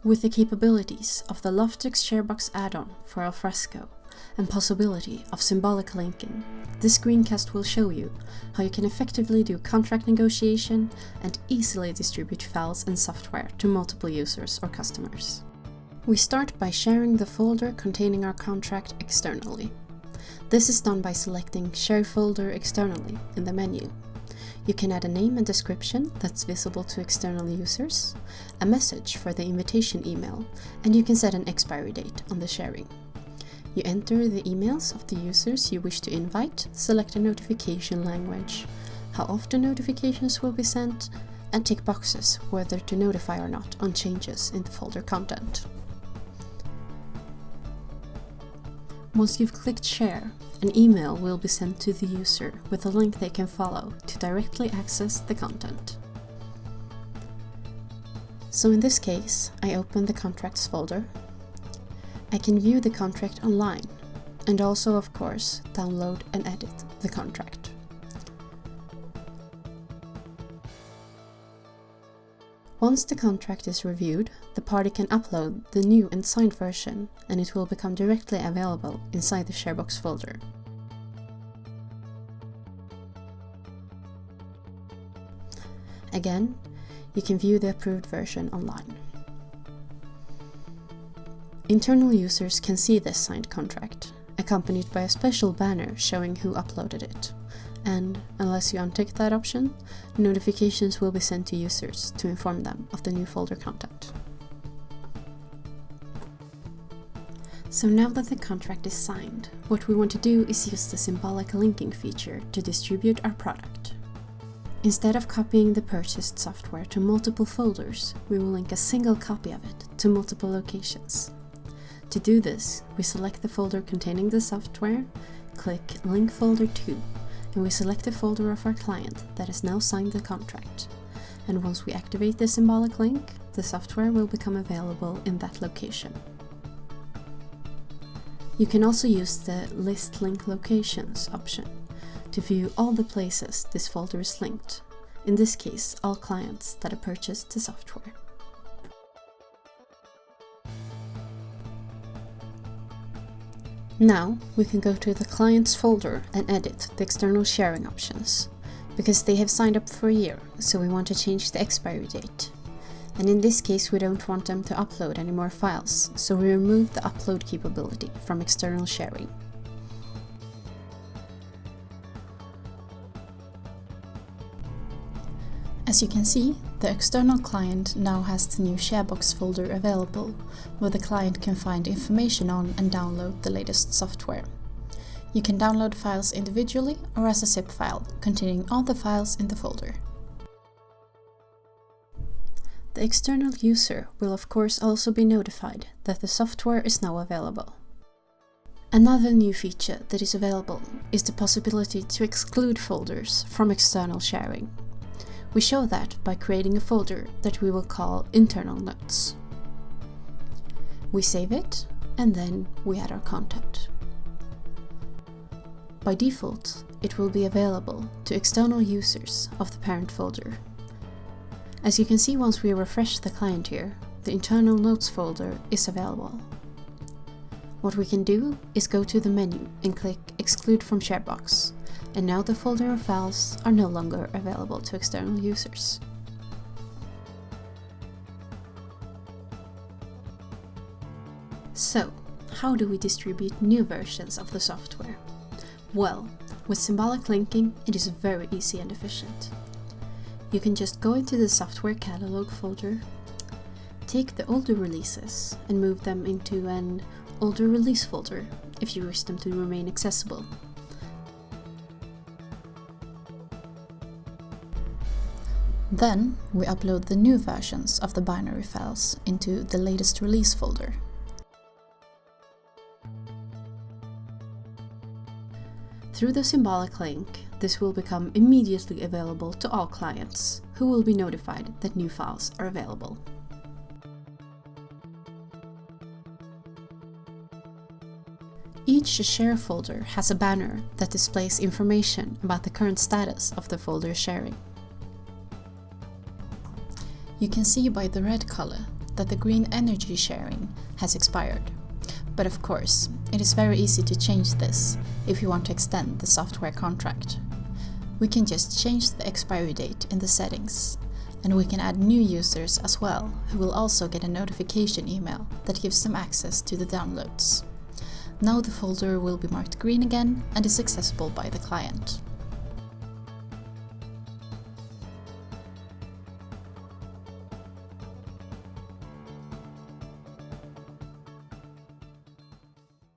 With the capabilities of the Loftux ShareBox add-on for Alfresco and possibility of symbolic linking, this screencast will show you how you can effectively do contract negotiation and easily distribute files and software to multiple users or customers. We start by sharing the folder containing our contract externally. This is done by selecting Share Folder Externally in the menu. You can add a name and description that's visible to external users, a message for the invitation email, and you can set an expiry date on the sharing. You enter the emails of the users you wish to invite, select a notification language, how often notifications will be sent, and tick boxes whether to notify or not on changes in the folder content. Once you've clicked Share, an email will be sent to the user with a link they can follow to directly access the content. So in this case, I open the contracts folder. I can view the contract online and also, of course, download and edit the contract. Once the contract is reviewed, the party can upload the new and signed version and it will become directly available inside the ShareBox folder. Again, you can view the approved version online. Internal users can see this signed contract, accompanied by a special banner showing who uploaded it. And, unless you untick that option, notifications will be sent to users to inform them of the new folder content. So now that the contract is signed, what we want to do is use the symbolic linking feature to distribute our product. Instead of copying the purchased software to multiple folders, we will link a single copy of it to multiple locations. To do this, we select the folder containing the software, click Link Folder to, and we select the folder of our client that has now signed the contract. And once we activate the symbolic link, the software will become available in that location. You can also use the List Link Locations option to view all the places this folder is linked, in this case all clients that have purchased the software. Now we can go to the clients folder and edit the external sharing options, because they have signed up for a year, so we want to change the expiry date. And in this case we don't want them to upload any more files, so we remove the upload capability from external sharing. As you can see, the external client now has the new ShareBox folder available, where the client can find information on and download the latest software. You can download files individually or as a zip file, containing all the files in the folder. The external user will of course also be notified that the software is now available. Another new feature that is available is the possibility to exclude folders from external sharing. We show that by creating a folder that we will call Internal Notes. We save it, and then we add our content. By default, it will be available to external users of the parent folder. As you can see, once we refresh the client here, the Internal Notes folder is available. What we can do is go to the menu and click Exclude from ShareBox, and now the folder of files are no longer available to external users. So, how do we distribute new versions of the software? Well, with symbolic linking, it is very easy and efficient. You can just go into the software catalog folder, take the older releases and move them into an older release folder if you wish them to remain accessible. Then we upload the new versions of the binary files into the latest release folder. Through the symbolic link, this will become immediately available to all clients, who will be notified that new files are available. Each share folder has a banner that displays information about the current status of the folder sharing. You can see by the red color that the green energy sharing has expired. But of course, it is very easy to change this if you want to extend the software contract. We can just change the expiry date in the settings, and we can add new users as well, who will also get a notification email that gives them access to the downloads. Now the folder will be marked green again and is accessible by the client.